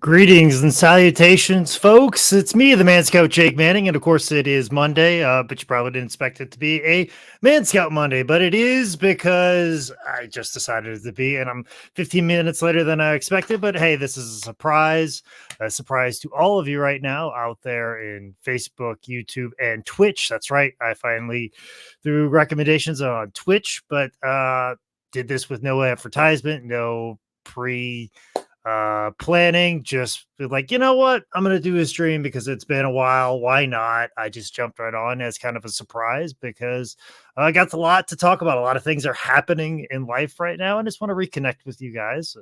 Greetings and salutations, folks. It's me, the Man Scout Jake Manning, and of course it is Monday, but you probably didn't expect it to be a Man Scout Monday, but it is because I just decided it to be, and I'm 15 minutes later than I expected, but hey, this is a surprise to all of you right now out there in Facebook, YouTube, and Twitch. That's right, I finally threw recommendations on Twitch, but did this with no advertisement, no pre planning, just like, you know what, I'm gonna do a stream because it's been a while, why not? I just jumped right on as kind of a surprise because I got a lot to talk about. A lot of things are happening in life right now, and I just want to reconnect with you guys.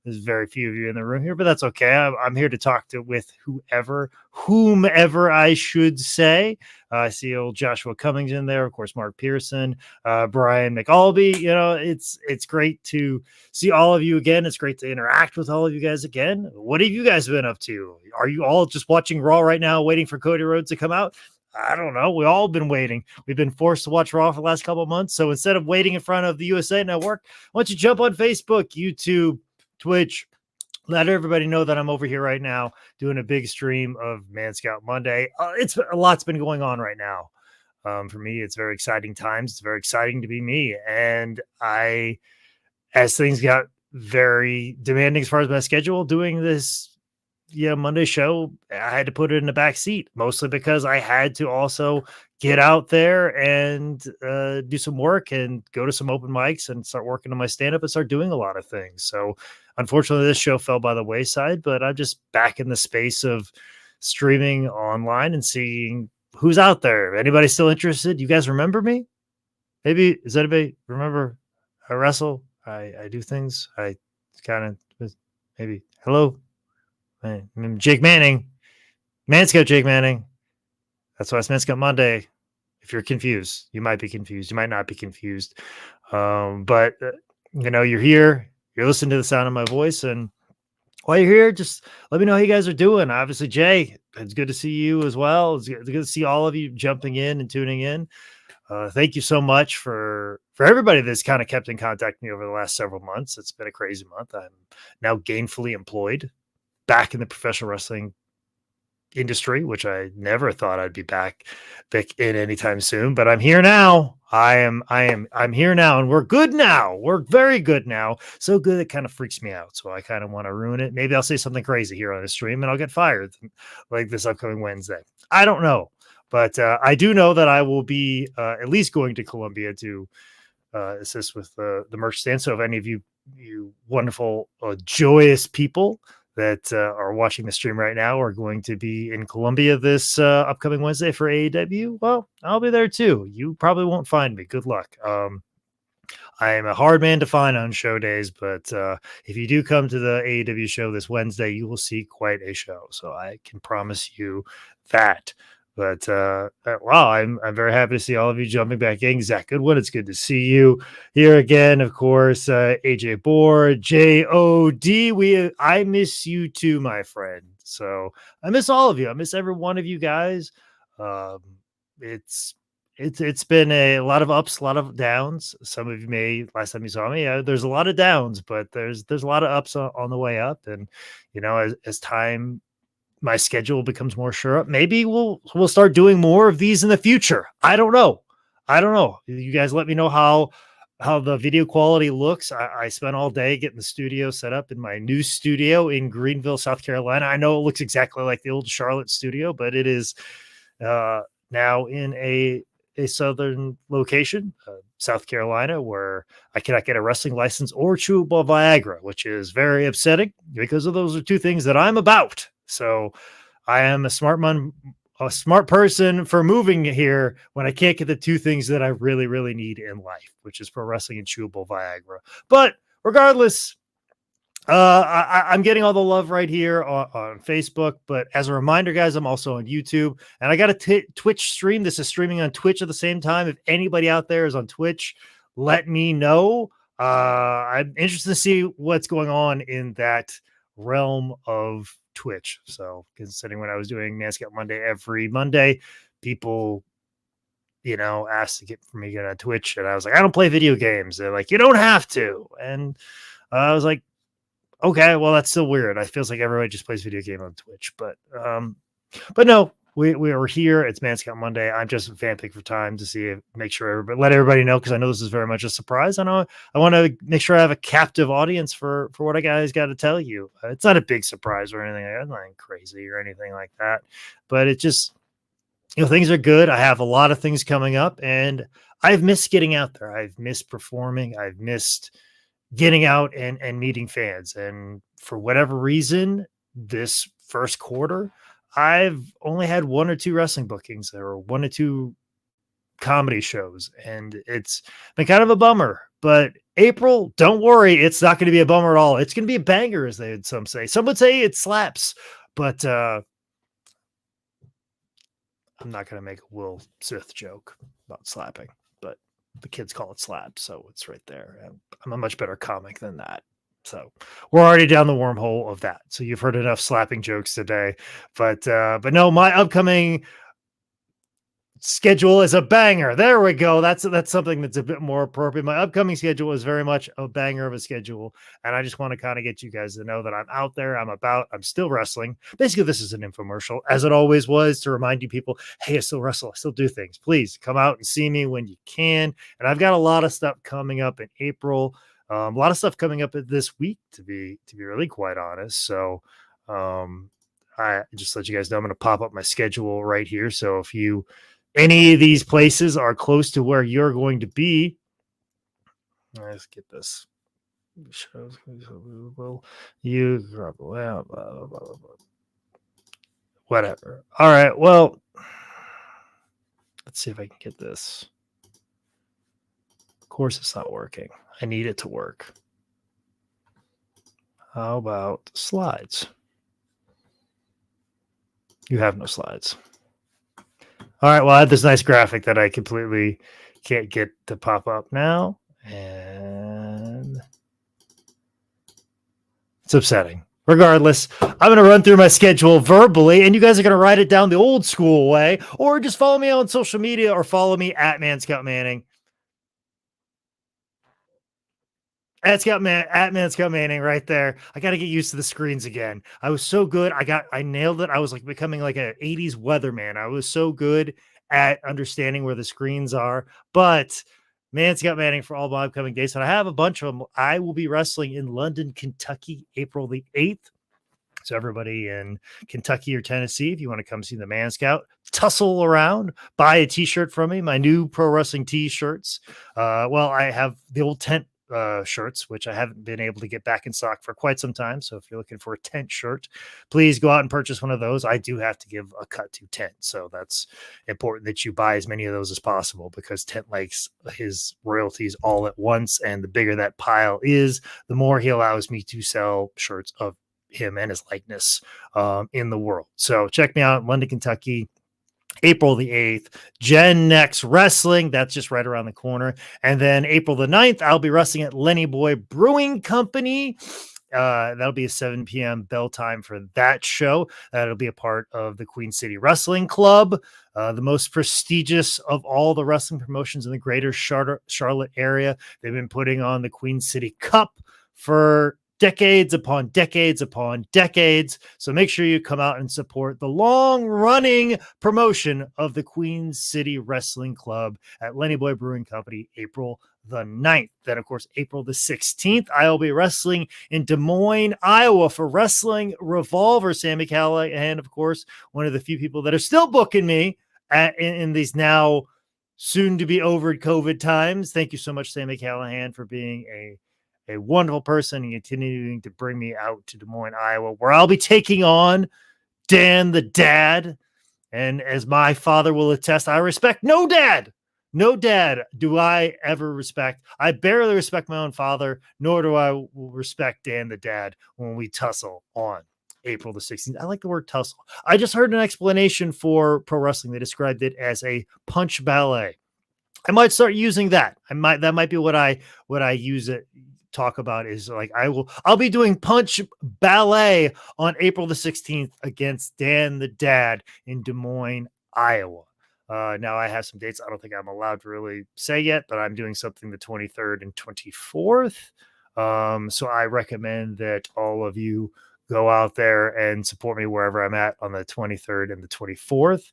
There's very few of you in the room here, but that's okay. I'm here to talk to with whomever I should say. I see old Joshua Cummings in there, of course, Mark Pearson, Brian McAlby. It's great to see all of you again. It's great to interact with all of you guys again. What have you guys been up to? Are you all just watching Raw right now, waiting for Cody Rhodes to come out? I don't know. We all been waiting. We've been forced to watch Raw for the last couple of months. So instead of waiting in front of the USA Network, why don't you jump on Facebook, YouTube, Twitch, let everybody know that I'm over here right now doing a big stream of Man Scout Monday. It's a lot's been going on right now. For me, it's very exciting times. It's very exciting to be me. And as things got very demanding as far as my schedule, doing this Monday show, I had to put it in the back seat, mostly because I had to also get out there and do some work and go to some open mics and start working on my stand-up and start doing a lot of things. So unfortunately, this show fell by the wayside, but I'm just back in the space of streaming online and seeing who's out there. Anybody still interested? You guys remember me? Maybe, does anybody remember I wrestle? I do things. I kind of maybe hello. I'm Jake Manning, Man Scout Jake Manning. That's why it's Man Scout Monday. If you're confused, you might be confused. You might not be confused. But you're here. You're listening to the sound of my voice, and while you're here, just let me know how you guys are doing. Obviously, Jay, it's good to see you as well. It's good to see all of you jumping in and tuning in. Thank you so much for everybody that's kind of kept in contact with me over the last several months. It's been a crazy month. I'm now gainfully employed, back in the professional wrestling industry, which I never thought I'd be back in anytime soon, but I'm here now. I'm here now, and we're good now. We're very good now. So good it kind of freaks me out. So I kind of want to ruin it. Maybe I'll say something crazy here on the stream and I'll get fired like this upcoming Wednesday. I don't know. But I do know that I will be at least going to Columbia to assist with the merch stand. So if any of you wonderful, joyous people that are watching the stream right now are going to be in Columbia this upcoming Wednesday for AEW, well, I'll be there too. You probably won't find me. Good luck. I am a hard man to find on show days, but if you do come to the AEW show this Wednesday, you will see quite a show. So I can promise you that. But wow, I'm very happy to see all of you jumping back in. Zach Goodwin, it's good to see you here again. Of course, AJ Board, JOD. I miss you too, my friend. So I miss all of you. I miss every one of you guys. It's been a lot of ups, a lot of downs. Some of you may last time you saw me, there's a lot of downs, but there's a lot of ups on the way up. And as time, my schedule becomes more sure up, maybe we'll start doing more of these in the future. I don't know. You guys let me know how the video quality looks. I spent all day getting the studio set up in my new studio in Greenville, South Carolina. I know it looks exactly like the old Charlotte studio, but it is now in a southern location, South Carolina, where I cannot get a wrestling license or chewable Viagra, which is very upsetting because of those are two things that I'm about. So I am a smart person for moving here when I can't get the two things that I really, really need in life, which is pro wrestling and chewable Viagra. But regardless, I'm getting all the love right here on Facebook. But as a reminder, guys, I'm also on YouTube, and I got a Twitch stream. This is streaming on Twitch at the same time. If anybody out there is on Twitch, let me know. I'm interested to see what's going on in that realm of Twitch. So considering when I was doing Man Scout Monday every Monday, people asked to get for me to get on Twitch, and I was like, I don't play video games. They're like, you don't have to. And I was like, Okay, well, that's still weird. I feels like everybody just plays video game on Twitch, but no, we are here. It's Man Scout Monday. I'm just vamping for time to see make sure everybody let everybody know because I know this is very much a surprise. I want to make sure I have a captive audience for what I guys got to tell you. It's not a big surprise or anything. It's nothing crazy or anything like that, but it just things are good. I have a lot of things coming up, and I've missed getting out there. I've missed performing. I've missed getting out and meeting fans. And for whatever reason, this first quarter, I've only had one or two wrestling bookings or one or two comedy shows, and it's been kind of a bummer. But April, don't worry, it's not going to be a bummer at all. It's going to be a banger, as they would some say. Some would say it slaps, but I'm not going to make a Will Smith joke about slapping, but the kids call it slap, so it's right there. And I'm a much better comic than that. So we're already down the wormhole of that. So you've heard enough slapping jokes today, but no, my upcoming schedule is a banger. There we go. That's something that's a bit more appropriate. My upcoming schedule is very much a banger of a schedule, and I just want to kind of get you guys to know that I'm out there. I'm still wrestling. Basically, this is an infomercial, as it always was, to remind you people, hey, I still wrestle. I still do things. Please come out and see me when you can. And I've got a lot of stuff coming up in April. A lot of stuff coming up this week, to be really quite honest. So I just let you guys know I'm going to pop up my schedule right here. So if any of these places are close to where you're going to be, let's get this. You whatever. All right. Well, let's see if I can get this. Of course, it's not working. I need it to work. How about slides? You have no slides. All right, well, I have this nice graphic that I completely can't get to pop up now, and it's upsetting. Regardless, I'm going to run through my schedule verbally, and you guys are going to write it down the old school way, or just follow me on social media or follow me at Man Scout Manning. At Man Scout Manning right there. I got to get used to the screens again. I was so good. I nailed it. I was like becoming like an 80s weatherman. I was so good at understanding where the screens are. But Man Scout Manning for all my upcoming days. And I have a bunch of them. I will be wrestling in London, Kentucky, April the 8th. So everybody in Kentucky or Tennessee, if you want to come see the Man Scout, tussle around, buy a t-shirt from me, my new pro wrestling t-shirts. Well, I have the old tent shirts, which I haven't been able to get back in stock for quite some time. So if you're looking for a tent shirt, please go out and purchase one of those. I do have to give a cut to Tent. So that's important that you buy as many of those as possible because Tent likes his royalties all at once. And the bigger that pile is, the more he allows me to sell shirts of him and his likeness in the world. So check me out in London, Kentucky, April the 8th, Gen Next Wrestling. That's just right around the corner. And then April the 9th, I'll be wrestling at Lenny Boy Brewing Company. That'll be a 7 p.m. bell time for that show. That'll be a part of the Queen City Wrestling Club, the most prestigious of all the wrestling promotions in the greater Charlotte area. They've been putting on the Queen City Cup for decades upon decades upon decades. So make sure you come out and support the long-running promotion of the Queen City Wrestling Club at Lenny Boy Brewing Company, April the 9th. Then, of course, April the 16th, I'll be wrestling in Des Moines, Iowa for Wrestling Revolver. Sammy Callahan, of course, one of the few people that are still booking me in these now soon-to-be over COVID times. Thank you so much, Sammy Callahan, for being a wonderful person and continuing to bring me out to Des Moines, Iowa, where I'll be taking on Dan the Dad. And as my father will attest, I respect no dad. No dad do I ever respect. I barely respect my own father, nor do I respect Dan the Dad when we tussle on April the 16th. I like the word tussle. I just heard an explanation for pro wrestling. They described it as a punch ballet. I might start using that. That might be what I use it. Talk about is like I'll be doing punch ballet on April the 16th against Dan the Dad in Des Moines, Iowa. Now I have some dates I don't think I'm allowed to really say yet, but I'm doing something the 23rd and 24th So I recommend that all of you go out there and support me wherever I'm at on the 23rd and the 24th.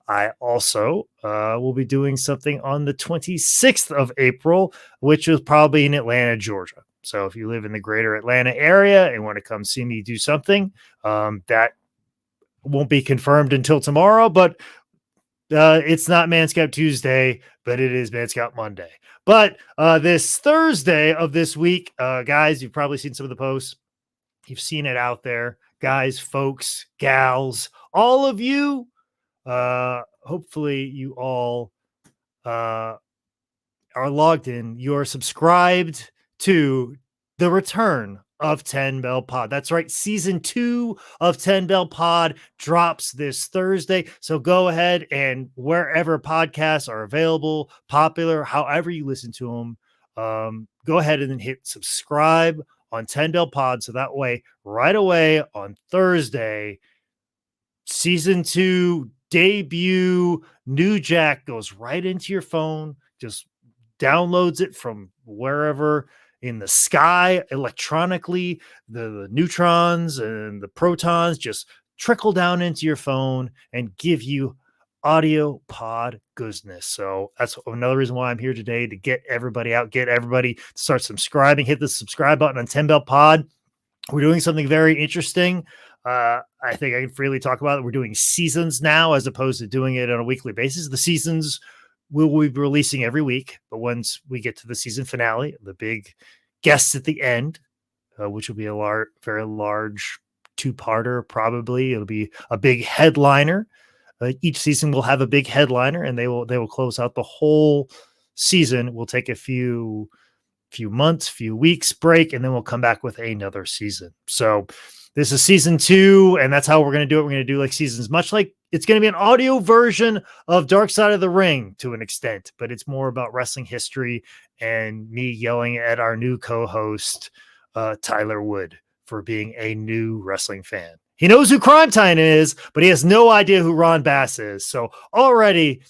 I also will be doing something on the 26th of April, which is probably in Atlanta, Georgia. So if you live in the greater Atlanta area and want to come see me do something, that won't be confirmed until tomorrow, but it's not Man Scout Tuesday, but it is Man Scout Monday. But this Thursday of this week, guys, you've probably seen some of the posts. You've seen it out there. Guys, folks, gals, all of you. Hopefully you all are logged in. You're subscribed to the return of 10 Bell Pod. That's right. Season 2 of 10 Bell Pod drops this Thursday. So go ahead and wherever podcasts are available, popular, however you listen to them, go ahead and then hit subscribe on 10 Bell Pod. So that way, right away on Thursday, season 2 debut new jack goes right into your phone, just downloads it from wherever in the sky electronically. The neutrons and the protons just trickle down into your phone and give you audio pod goodness. So that's another reason why I'm here today, to get everybody out, get everybody to start subscribing. Hit the subscribe button on 10 Bell Pod. We're doing something very interesting. I think I can freely talk about it. We're doing seasons now as opposed to doing it on a weekly basis. The seasons we'll be releasing every week, but once we get to the season finale, the big guests at the end, which will be a very large two-parter, probably it'll be a big headliner. Each season will have a big headliner, and they will close out the whole season. We'll take a few months, few weeks break, and then we'll come back with another season. So this is season 2, and that's how we're going to do it. We're going to do like seasons, much like it's going to be an audio version of Dark Side of the Ring to an extent, but it's more about wrestling history and me yelling at our new co-host, Tyler Wood, for being a new wrestling fan. He knows who Crime Time is, but he has no idea who Ron Bass is. So already,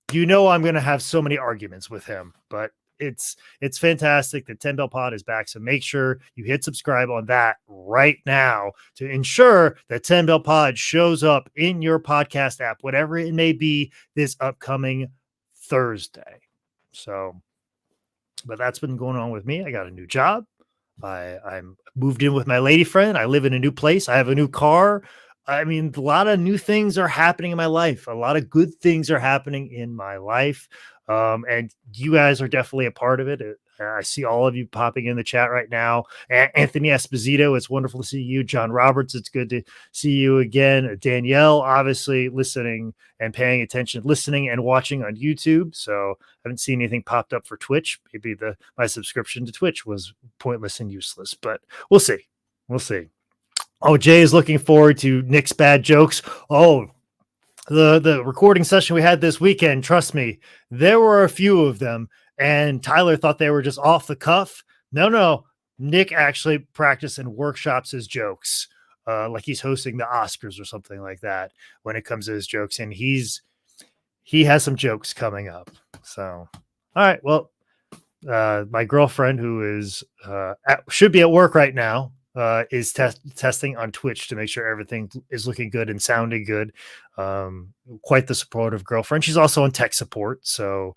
I'm going to have so many arguments with him, but it's fantastic that 10 Bell Pod is back. So make sure you hit subscribe on that right now to ensure that 10 Bell Pod shows up in your podcast app, whatever it may be, this upcoming Thursday. So, but that's been going on with me. I got a new job. I'm moved in with my lady friend. I live in a new place. I have a new car. I mean, a lot of new things are happening in my life. A lot of good things are happening in my life. And you guys are definitely a part of it. I see all of you popping in the chat right now. Anthony Esposito, it's wonderful to see you. John Roberts, it's good to see you again. Danielle, obviously listening and paying attention, listening and watching on YouTube. So I haven't seen anything popped up for Twitch. Maybe my subscription to Twitch was pointless and useless, but we'll see. We'll see. Oh, Jay is looking forward to Nick's bad jokes. Oh, the recording session we had this weekend, trust me, there were a few of them, and Tyler thought they were just off the cuff. No. Nick actually practiced and workshops his jokes, like he's hosting the Oscars or something like that when it comes to his jokes, and he has some jokes coming up. So, all right, well, my girlfriend, who is should be at work right now, is testing on Twitch to make sure everything is looking good and sounding good. Quite the supportive girlfriend. She's also on tech support. So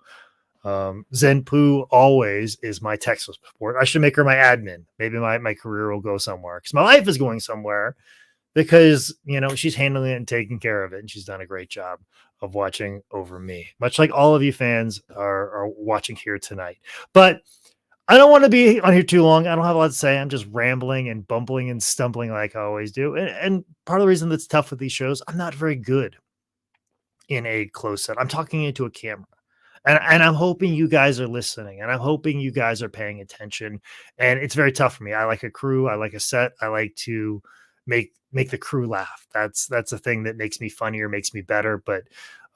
Zenpoo always is my tech support. I should make her my admin. Maybe my career will go somewhere, because my life is going somewhere, because, she's handling it and taking care of it. And she's done a great job of watching over me, much like all of you fans are watching here tonight. But I don't want to be on here too long. I don't have a lot to say. I'm just rambling and bumbling and stumbling like I always do. And part of the reason that's tough with these shows, I'm not very good in a closed set. I'm talking into a camera. And I'm hoping you guys are listening, and I'm hoping you guys are paying attention. And it's very tough for me. I like a crew. I like a set. I like to make the crew laugh. That's a thing that makes me funnier, makes me better. But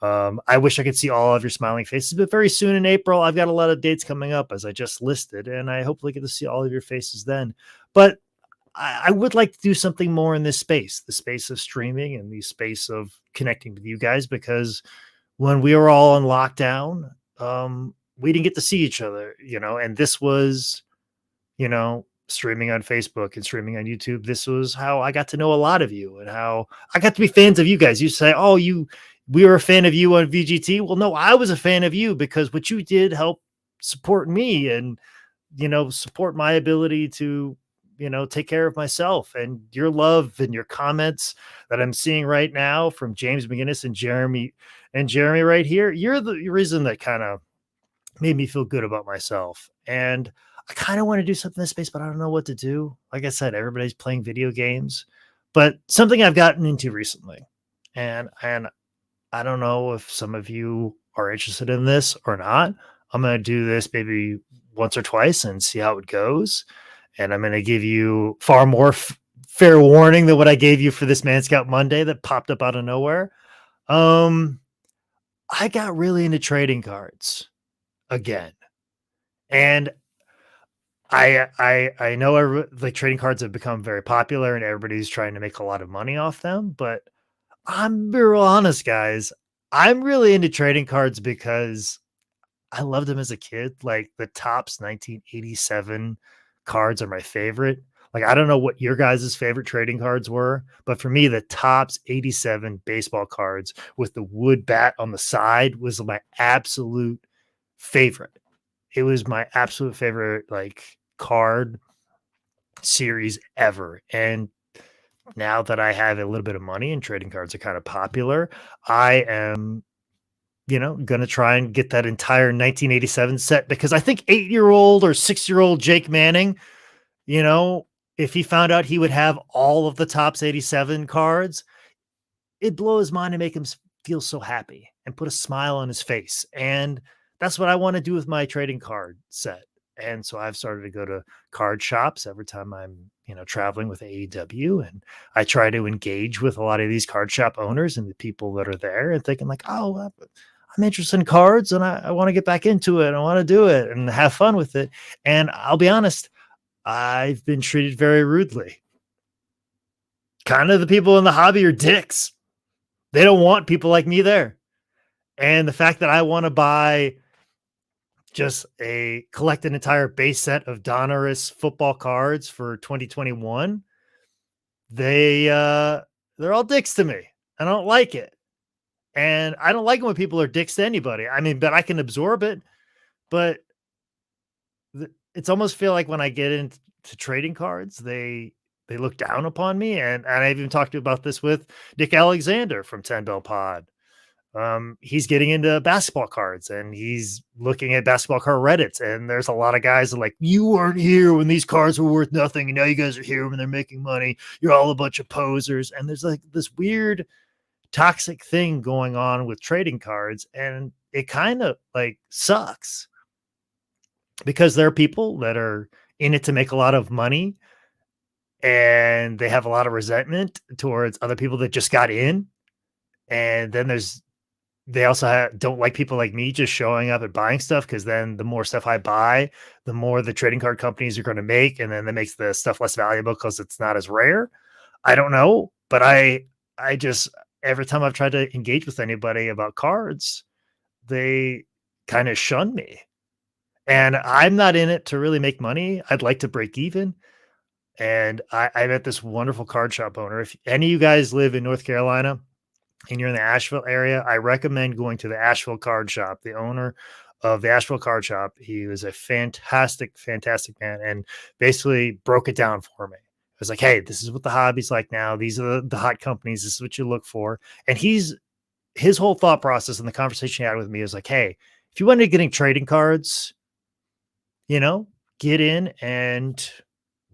I wish I could see all of your smiling faces, but very soon in April, I've got a lot of dates coming up, as I just listed, and I hopefully get to see all of your faces then. But I would like to do something more in this space, the space of streaming and the space of connecting with you guys, because when we were all on lockdown, we didn't get to see each other, and this was, streaming on Facebook and streaming on YouTube, this was how I got to know a lot of you and how I got to be fans of you guys. You say, "Oh, we were a fan of you on VGT." Well, no, I was a fan of you because what you did helped support me and support my ability to take care of myself. And your love and your comments that I'm seeing right now from James McGinnis and Jeremy right here, you're the reason that kind of made me feel good about myself. And I kind of want to do something in this space, but I don't know what to do. Like I said, everybody's playing video games, but something I've gotten into recently, and I don't know if some of you are interested in this or not. I'm going to do this maybe once or twice and see how it goes. And I'm going to give you far more fair warning than what I gave you for this Man Scout Monday that popped up out of nowhere. I got really into trading cards again. And I know like trading cards have become very popular and everybody's trying to make a lot of money off them, but I'm be real honest, guys. I'm really into trading cards because I loved them as a kid. Like the Topps 1987 cards are my favorite. Like I don't know what your guys' favorite trading cards were, but for me, the Topps 87 baseball cards with the wood bat on the side was my absolute favorite. It was my absolute favorite like card series ever. And now that I have a little bit of money and trading cards are kind of popular, I am, going to try and get that entire 1987 set because I think 8-year-old or 6-year-old Jake Manning, you know, if he found out he would have all of the Topps 87 cards, it'd blow his mind and make him feel so happy and put a smile on his face. And that's what I want to do with my trading card set. And so I've started to go to card shops every time I'm, traveling with AEW. And I try to engage with a lot of these card shop owners and the people that are there and thinking like, oh, I'm interested in cards and I want to get back into it. I want to do it and have fun with it. And I'll be honest, I've been treated very rudely. Kind of the people in the hobby are dicks. They don't want people like me there. And the fact that I want to buy just collect an entire base set of Donruss football cards for 2021, they're all dicks to me. I don't like it. And I don't like it when people are dicks to anybody. I mean, but I can absorb it. But it's almost feel like when I get into trading cards, they look down upon me. And I've even talked about this with Nick Alexander from 10 Bell Pod. He's getting into basketball cards and he's looking at basketball card Reddits. And there's a lot of guys that are like, you weren't here when these cards were worth nothing. And now you guys are here when they're making money. You're all a bunch of posers. And there's like this weird toxic thing going on with trading cards. And it kind of like sucks because there are people that are in it to make a lot of money and they have a lot of resentment towards other people that just got in. And then they also don't like people like me just showing up and buying stuff because then the more stuff I buy, the more the trading card companies are going to make. And then that makes the stuff less valuable because it's not as rare. I don't know. But I just, every time I've tried to engage with anybody about cards, they kind of shun me. And I'm not in it to really make money. I'd like to break even. And I met this wonderful card shop owner. If any of you guys live in North Carolina and you're in the Asheville area, I recommend going to the Asheville Card Shop. The owner of the Asheville Card Shop, he was a fantastic, fantastic man and basically broke it down for me. I was like, hey, this is what the hobby's like now. These are the hot companies. This is what you look for. And his whole thought process and the conversation he had with me is like, hey, if you wanted getting trading cards, get in and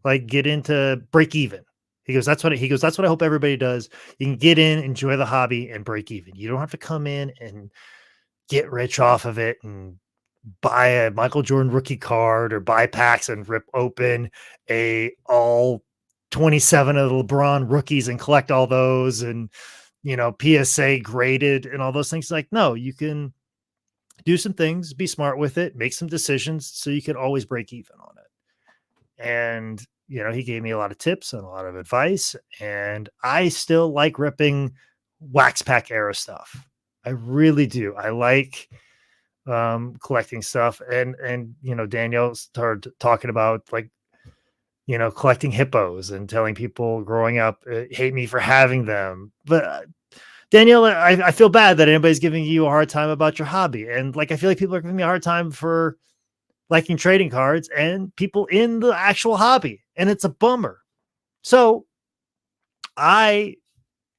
like get into break even. He goes, that's what I hope everybody does. You can get in, enjoy the hobby and break even. You don't have to come in and get rich off of it and buy a Michael Jordan rookie card or buy packs and rip open all 27 of the LeBron rookies and collect all those and, PSA graded and all those things. Like, no, you can do some things, be smart with it, make some decisions so you can always break even on it. And, he gave me a lot of tips and a lot of advice. And I still like ripping wax pack era stuff. I really do. I like collecting stuff. And Danielle started talking about like collecting hippos and telling people growing up hate me for having them. But Danielle, I feel bad that anybody's giving you a hard time about your hobby. And like, I feel like people are giving me a hard time for liking trading cards and people in the actual hobby. And it's a bummer. So I,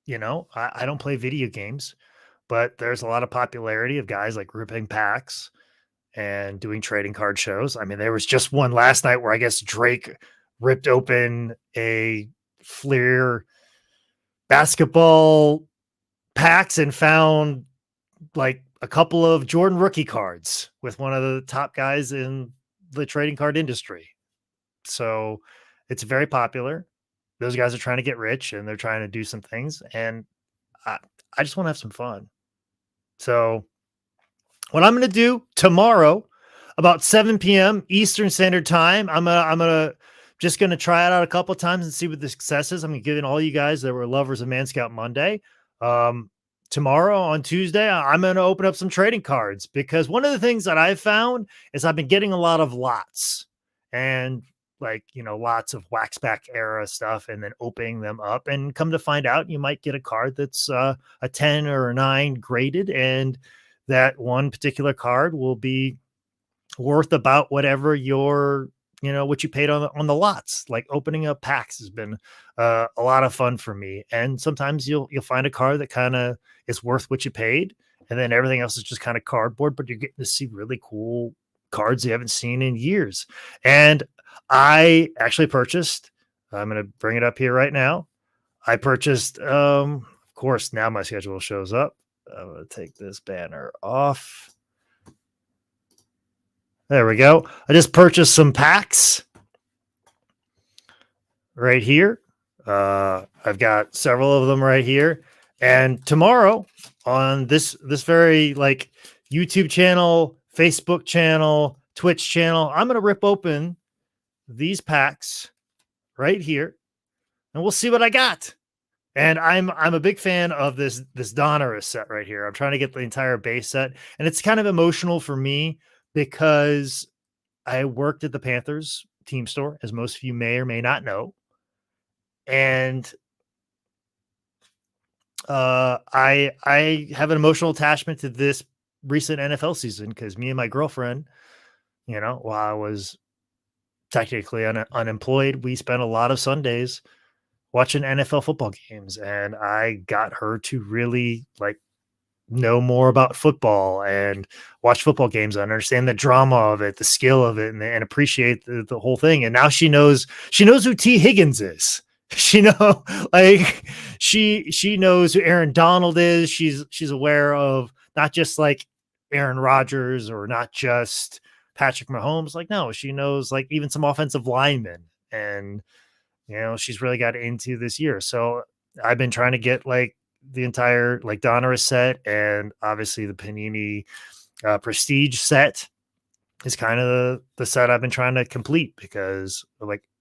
I don't play video games, but there's a lot of popularity of guys like grouping packs and doing trading card shows. I mean, there was just one last night where I guess Drake ripped open a Fleer basketball packs and found like a couple of Jordan rookie cards with one of the top guys in the trading card industry. So it's very popular. Those guys are trying to get rich and they're trying to do some things. And I, I just want to have some fun. So what I'm going to do tomorrow about 7 p.m. Eastern Standard Time, I'm just going to try it out a couple of times and see what the success is. I'm going to give it all you guys that were lovers of Man Scout Monday. Tomorrow on Tuesday, I'm going to open up some trading cards because one of the things that I've found is I've been getting a lot of lots and lots of waxback era stuff and then opening them up and come to find out you might get a card that's a 10 or a 9 graded, and that one particular card will be worth about whatever what you paid on the lots. Like opening up packs has been a lot of fun for me. And sometimes you'll find a card that kind of is worth what you paid, and then everything else is just kind of cardboard, but you're getting to see really cool cards you haven't seen in years. And I actually purchased, I'm going to bring it up here right now. I purchased, of course, now my schedule shows up. I'm going to take this banner off. There we go. I just purchased some packs right here. I've got several of them right here. And tomorrow on this very YouTube channel, Facebook channel, Twitch channel, I'm going to rip open these packs right here and we'll see what I got. And I'm a big fan of this Donruss set right here. I'm trying to get the entire base set, and it's kind of emotional for me because I worked at the Panthers team store, as most of you may or may not know. And I have an emotional attachment to this recent NFL season because me and my girlfriend, while I was technically unemployed, we spent a lot of Sundays watching NFL football games, and I got her to really know more about football and watch football games and understand the drama of it, the skill of it, and appreciate the whole thing. And now she knows who T. Higgins is. She knows who Aaron Donald is. She's aware of not just Aaron Rodgers or not just Patrick Mahomes. No, she knows even some offensive linemen, and she's really got into this year. So I've been trying to get the entire Donruss set, and obviously the Panini Prestige set is kind of the set I've been trying to complete because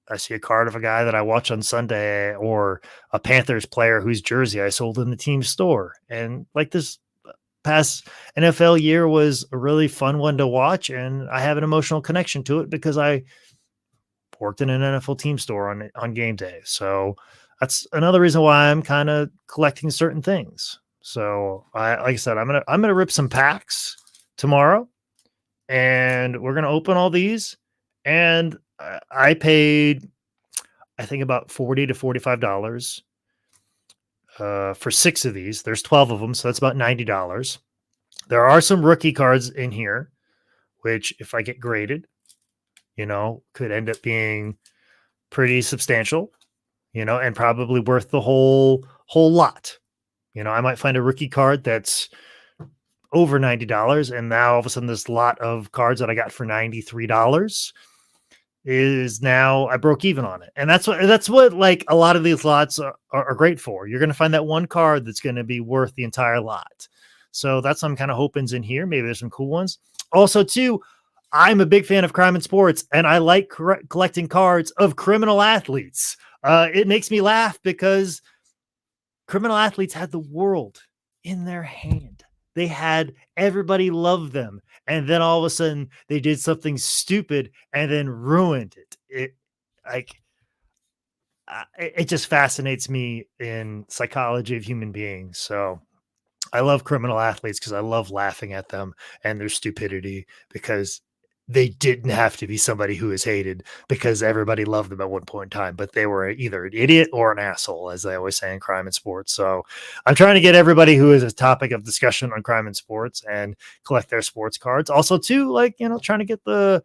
I see a card of a guy that I watch on Sunday or a Panthers player whose jersey I sold in the team store. And this past NFL year was a really fun one to watch, and I have an emotional connection to it because I worked in an NFL team store on game day. So that's another reason why I'm kind of collecting certain things. So like I said, I'm gonna rip some packs tomorrow, and we're gonna open all these. And I paid, I think, about $40 to $45 for 6 of these. There's 12 of them, so that's about $90. There are some rookie cards in here, which if I get graded, could end up being pretty substantial, and probably worth the whole lot. I might find a rookie card that's over $90, and now all of a sudden this lot of cards that I got for $93 is now I broke even on it. And that's what a lot of these lots are great for. You're going to find that one card that's going to be worth the entire lot. So that's what I'm kind of hoping's in here. Maybe there's some cool ones. Also, too, I'm a big fan of crime and sports, and I like collecting cards of criminal athletes. It makes me laugh because criminal athletes had the world in their hand. They had everybody love them. And then all of a sudden they did something stupid and then ruined it. it just fascinates me in psychology of human beings. So I love criminal athletes because I love laughing at them and their stupidity because they didn't have to be somebody who is hated because everybody loved them at one point in time, but they were either an idiot or an asshole, as they always say in crime and sports. So I'm trying to get everybody who is a topic of discussion on crime and sports and collect their sports cards. Also, too, like, trying to get the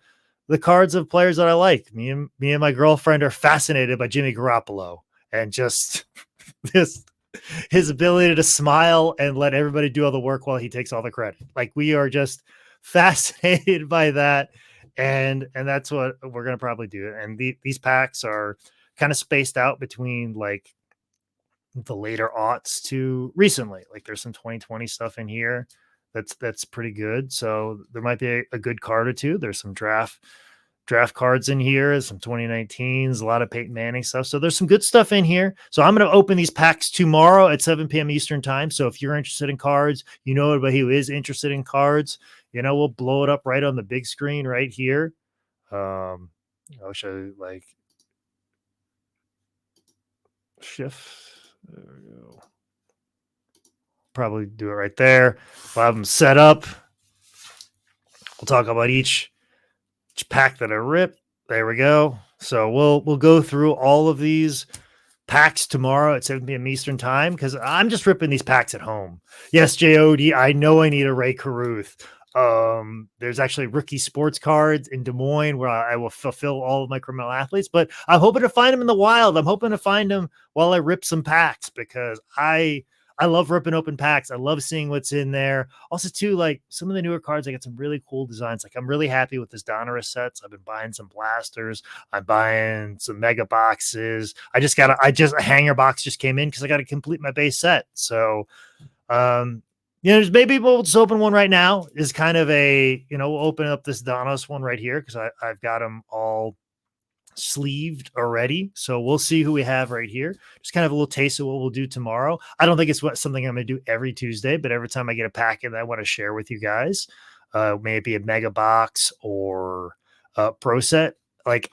cards of players that I like. Me and my girlfriend are fascinated by Jimmy Garoppolo and just this his ability to smile and let everybody do all the work while he takes all the credit. Like, we are just fascinated by that. And that's what we're going to probably do. And these packs are kind of spaced out between like the later aughts to recently. Like, there's some 2020 stuff in here that's pretty good. So there might be a good card or two. There's some draft cards in here, some 2019s, a lot of Peyton Manning stuff. So there's some good stuff in here. So I'm going to open these packs tomorrow at 7 p.m. Eastern time. So if you're interested in cards, anybody who is interested in cards, we'll blow it up right on the big screen right here. I'll show you like shift. There we go. Probably do it right there. We'll have them set up. We'll talk about each pack that I rip. There we go. So we'll go through all of these packs tomorrow at 7 p.m. Eastern time because I'm just ripping these packs at home. Yes, JOD, I know I need a Ray Caruth. There's actually rookie sports cards in Des Moines where I will fulfill all of my criminal athletes, but I'm hoping to find them in the wild. I'm hoping to find them while I rip some packs because I love ripping open packs. I love seeing what's in there. Also, too, like some of the newer cards, I got some really cool designs. Like, I'm really happy with this Donruss sets. I've been buying some blasters. I'm buying some mega boxes. A hanger box just came in because I got to complete my base set. So, maybe we'll just open one right now. Is kind of we'll open up this Donruss one right here because I've got them all sleeved already. So we'll see who we have right here. Just kind of a little taste of what we'll do tomorrow. I don't think it's something I'm going to do every Tuesday, but every time I get a packet that I want to share with you guys, maybe a mega box or a pro set, like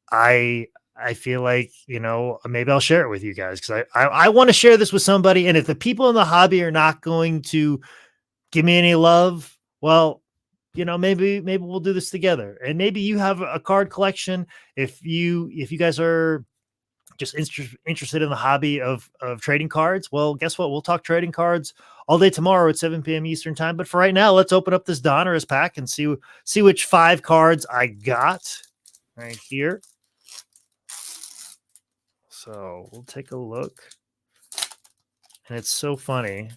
I feel like, maybe I'll share it with you guys because I want to share this with somebody. And if the people in the hobby are not going to give me any love, well, maybe we'll do this together. And maybe you have a card collection. If you guys are just interested in the hobby of trading cards, well, guess what? We'll talk trading cards all day tomorrow at 7 p.m. Eastern time. But for right now, let's open up this Donruss pack and see which 5 cards I got right here. So we'll take a look. And it's so funny.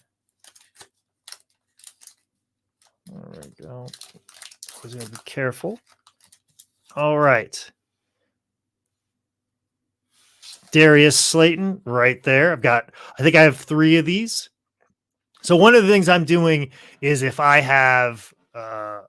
There we go. I was going to be careful. All right. Darius Slayton right there. I think I have 3 of these. So one of the things I'm doing is if I have a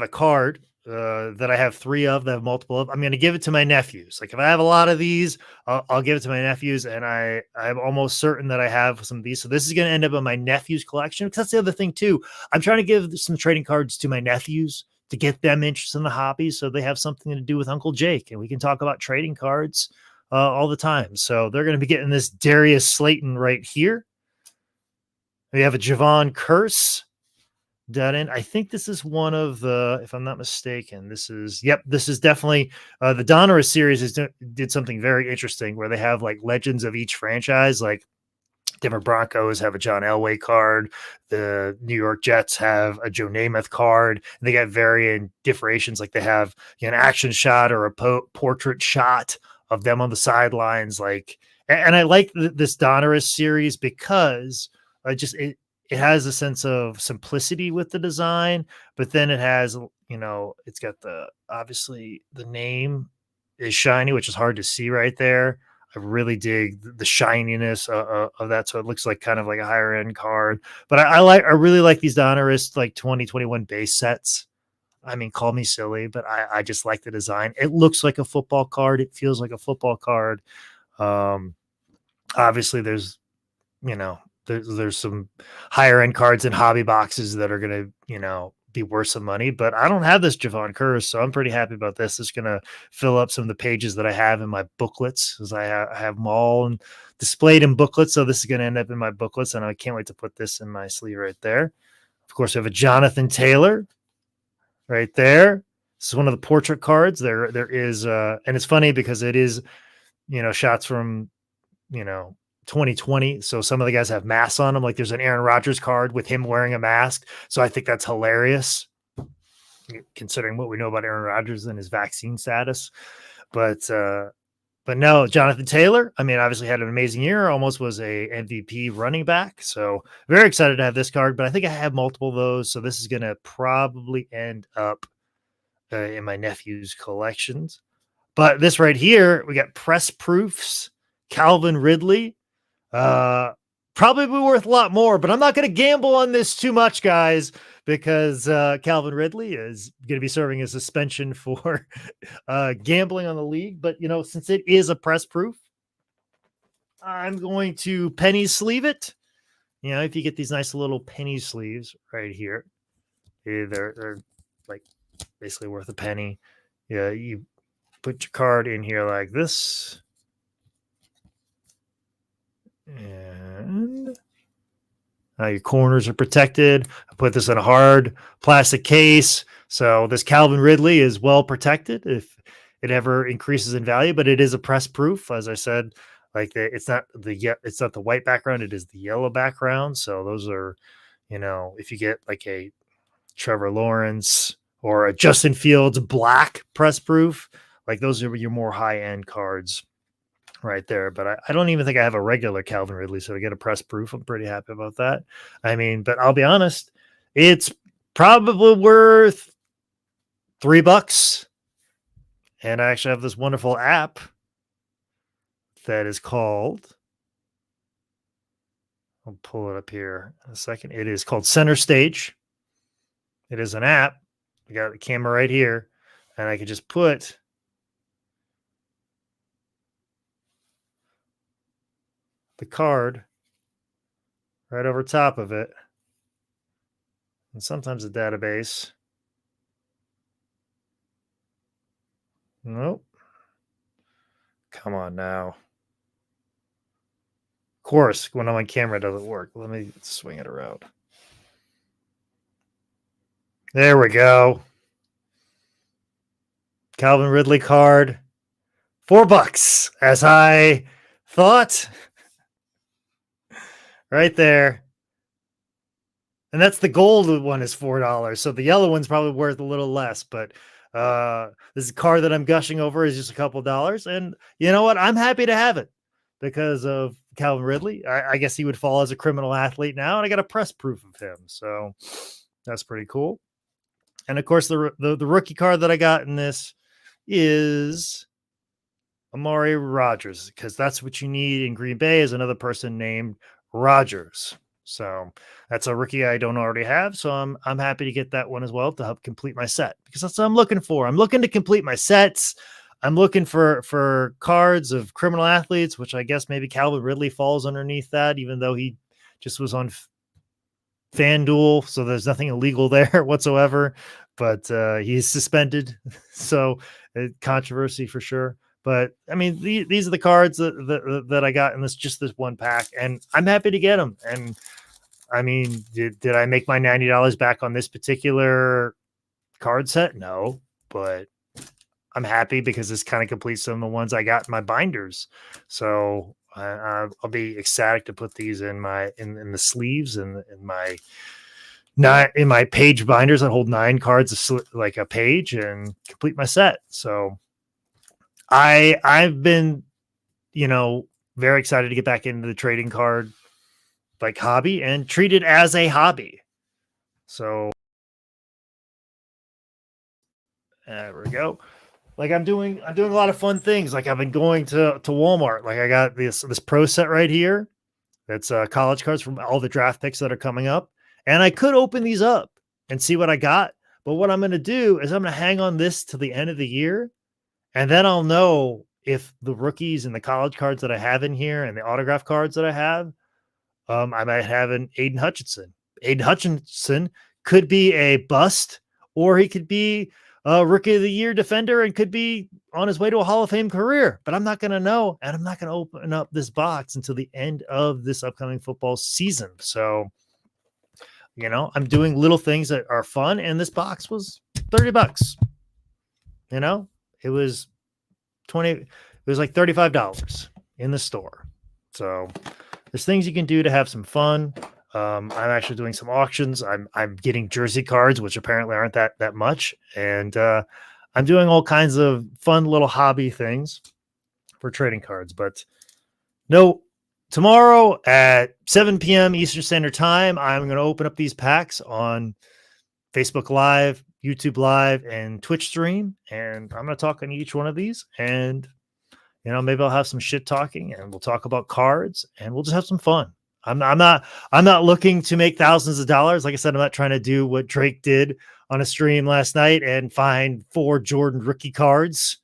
card that I have 3 of, that I have multiple of, I'm going to give it to my nephews. Like, if I have a lot of these, I'll give it to my nephews, and I'm almost certain that I have some of these. So this is going to end up in my nephew's collection, because that's the other thing too. I'm trying to give some trading cards to my nephews to get them interested in the hobby, so they have something to do with Uncle Jake, and we can talk about trading cards all the time. So they're going to be getting this Darius Slayton right here. We have a Javon Curse. I think this is one of the, if I'm not mistaken, this is definitely the Donruss series did something very interesting where they have like legends of each franchise. Like, Denver Broncos have a John Elway card. The New York Jets have a Joe Namath card. And they got varying differentiations. Like, they have an action shot or a portrait shot of them on the sidelines. Like, and I like this Donruss series because it has a sense of simplicity with the design, but then it has, it's got obviously the name is shiny, which is hard to see right there. I really dig the shininess of that. So it looks like kind of like a higher end card, but I really like these Donruss like 2021 base sets. I mean, call me silly, but I just like the design. It looks like a football card. It feels like a football card. Obviously there's, there's some higher end cards in hobby boxes that are gonna, be worth some money. But I don't have this Javon Curse, so I'm pretty happy about this. It's gonna fill up some of the pages that I have in my booklets, because I have them all displayed in booklets. So this is gonna end up in my booklets, and I can't wait to put this in my sleeve right there. Of course, we have a Jonathan Taylor right there. This is one of the portrait cards. There is, and it's funny because it is, shots from, you know, 2020. So some of the guys have masks on them. Like there's an Aaron Rodgers card with him wearing a mask. So I think that's hilarious, considering what we know about Aaron Rodgers and his vaccine status. But no, Jonathan Taylor, I mean, obviously had an amazing year, almost was a MVP running back. So very excited to have this card, but I think I have multiple of those. So this is going to probably end up in my nephew's collections. But this right here, we got press proofs, Calvin Ridley. Probably be worth a lot more, but I'm not going to gamble on this too much, guys, because Calvin Ridley is going to be serving a suspension for gambling on the league. But, since it is a press proof, I'm going to penny sleeve it. If you get these nice little penny sleeves right here, they're like basically worth a penny. Yeah, you put your card in here like this. And your corners are protected. I put this in a hard plastic case. So this Calvin Ridley is well protected if it ever increases in value, but it is a press proof. As I said, like it's not the white background. It is the yellow background. So those are, if you get like a Trevor Lawrence or a Justin Fields black press proof, like those are your more high end cards right there. But I don't even think I have a regular Calvin Ridley, so to get a press proof, I'm pretty happy about that. I mean, but I'll be honest, it's probably worth $3. And I actually have this wonderful app that is called, I'll pull it up here in a second. It is called Center Stage. It is an app. I got the camera right here, and I can just put the card right over top of it. And sometimes a database. Nope. Come on now. Of course, when I'm on camera, it doesn't work. Let me swing it around. There we go. Calvin Ridley card. $4, as I thought. Right there. And that's the gold one is $4. So the yellow one's probably worth a little less, but this card that I'm gushing over is just a couple dollars. And you know what? I'm happy to have it because of Calvin Ridley. I guess he would fall as a criminal athlete now, and I got a press proof of him. So that's pretty cool. And of course, the rookie card that I got in this is Amari Rodgers, because that's what you need in Green Bay, is another person named Rodgers. So that's a rookie I don't already have. So I'm happy to get that one as well to help complete my set, because that's what I'm looking for. I'm looking to complete my sets. I'm looking for cards of criminal athletes, which I guess maybe Calvin Ridley falls underneath that, even though he just was on FanDuel. So there's nothing illegal there whatsoever, but he's suspended. So controversy for sure. But I mean, these are the cards that I got in this one pack, and I'm happy to get them. And I mean, did I make my $90 back on this particular card set? No, but I'm happy because this kind of completes some of the ones I got in my binders. So I'll be ecstatic to put these in the sleeves and in my page binders that hold 9 cards, like a page, and complete my set. So I've been, very excited to get back into the trading card like hobby and treat it as a hobby. So there we go. Like I'm doing a lot of fun things. Like I've been going to Walmart. Like I got this pro set right here. That's college cards from all the draft picks that are coming up. And I could open these up and see what I got. But what I'm going to do is I'm going to hang on this to the end of the year. And then I'll know if the rookies and the college cards that I have in here and the autograph cards that I have I might have an Aiden Hutchinson. Aiden Hutchinson could be a bust, or he could be a rookie of the year defender and could be on his way to a Hall of Fame career. But I'm not going to know, and I'm not going to open up this box until the end of this upcoming football season. So, I'm doing little things that are fun, and this box was $30. It was 20. It was like $35 in the store. So there's things you can do to have some fun. I'm actually doing some auctions. I'm getting jersey cards, which apparently aren't that much, and I'm doing all kinds of fun little hobby things for trading cards. But no, tomorrow at 7 p.m. Eastern Standard Time, I'm going to open up these packs on Facebook Live, YouTube Live, and Twitch stream, and I'm going to talk on each one of these, and maybe I'll have some shit talking, and we'll talk about cards, and we'll just have some fun. I'm not looking to make thousands of dollars. Like I said, I'm not trying to do what Drake did on a stream last night and find 4 Jordan rookie cards.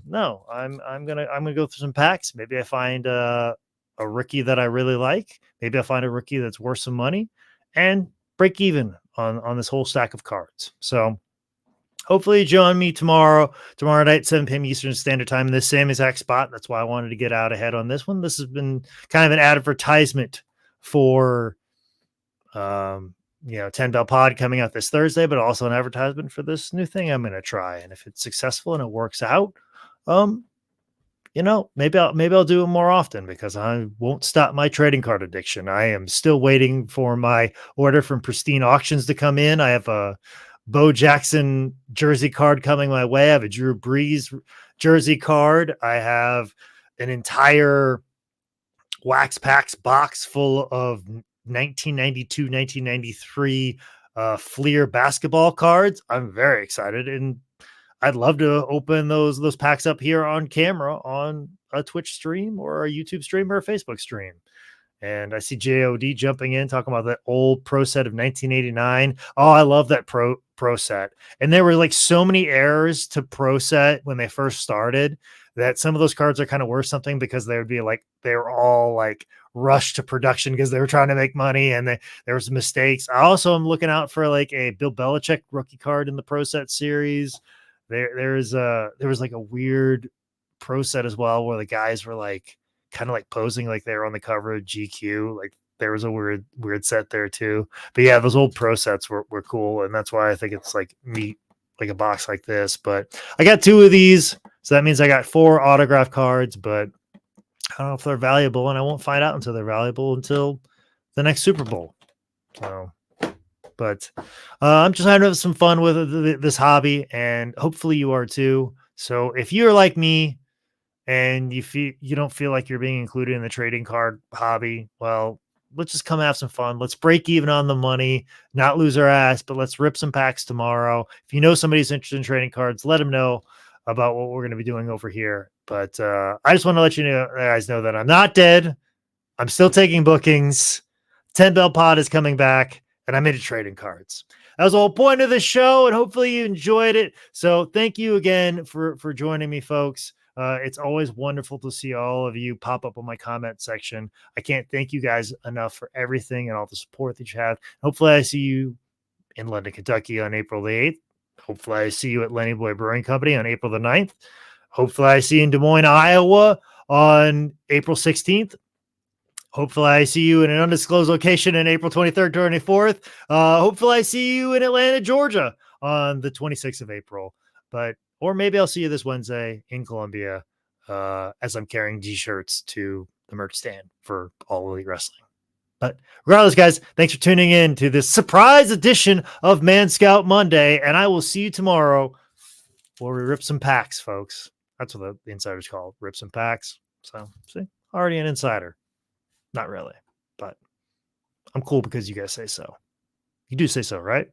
No, I'm gonna go through some packs. Maybe I find a rookie that I really like. Maybe I find a rookie that's worth some money, and break even on this whole stack of cards. So hopefully join me tomorrow night, 7 p.m. Eastern Standard Time in this same exact spot. That's why I wanted to get out ahead on this one. This has been kind of an advertisement for 10 Bell Pod coming out this Thursday, but also an advertisement for this new thing I'm going to try. And if it's successful and it works out, maybe I'll do it more often, because I won't stop my trading card addiction. I am still waiting for my order from Pristine Auctions to come in. I have a Bo Jackson jersey card coming my way. I have a Drew Brees jersey card. I have an entire Wax Packs box full of 1992, 1993 Fleer basketball cards. I'm very excited, and I'd love to open those packs up here on camera on a Twitch stream or a YouTube stream or a Facebook stream. And I see JOD jumping in, talking about that old Pro set of 1989. Oh, I love that Pro set. And there were like so many errors to Pro set when they first started that some of those cards are kind of worth something, because they would be like, they were all like rushed to production because they were trying to make money, and there was mistakes. I also am looking out for like a Bill Belichick rookie card in the Pro set series. There was like a weird Pro set as well, where the guys were like kind of like posing like they were on the cover of GQ. Like there was a weird set there too. But yeah, those old Pro sets were cool, and that's why I think it's like neat, like a box like this. But I got 2 of these, so that means I got 4 autograph cards, but I don't know if they're valuable, and I won't find out until they're valuable until the next Super Bowl. So, but I'm just having some fun with this hobby, and hopefully you are too. So if you're like me and you don't feel like you're being included in the trading card hobby, well, let's just come have some fun. Let's break even on the money, not lose our ass, but let's rip some packs tomorrow. If you know somebody's interested in trading cards, let them know about what we're going to be doing over here. But I just want to let you guys know that I'm not dead. I'm still taking bookings. 10 Bell Pod is coming back, and I'm into trading cards. That was the whole point of the show, and hopefully you enjoyed it. So thank you again for joining me, folks. It's always wonderful to see all of you pop up on my comment section. I can't thank you guys enough for everything and all the support that you have. Hopefully I see you in London, Kentucky on April the 8th. Hopefully I see you at Lenny Boy Brewing Company on April the 9th. Hopefully I see you in Des Moines, Iowa on April 16th. Hopefully I see you in an undisclosed location in April 23rd, 24th. Hopefully I see you in Atlanta, Georgia on the 26th of April. Or maybe I'll see you this Wednesday in Columbia as I'm carrying T-shirts to the merch stand for All Elite Wrestling. But regardless, guys, thanks for tuning in to this surprise edition of Man Scout Monday, and I will see you tomorrow where we rip some packs, folks. That's what the insiders call it, rip some packs. So, see, already an insider. Not really, but I'm cool because you guys say so. You do say so, right?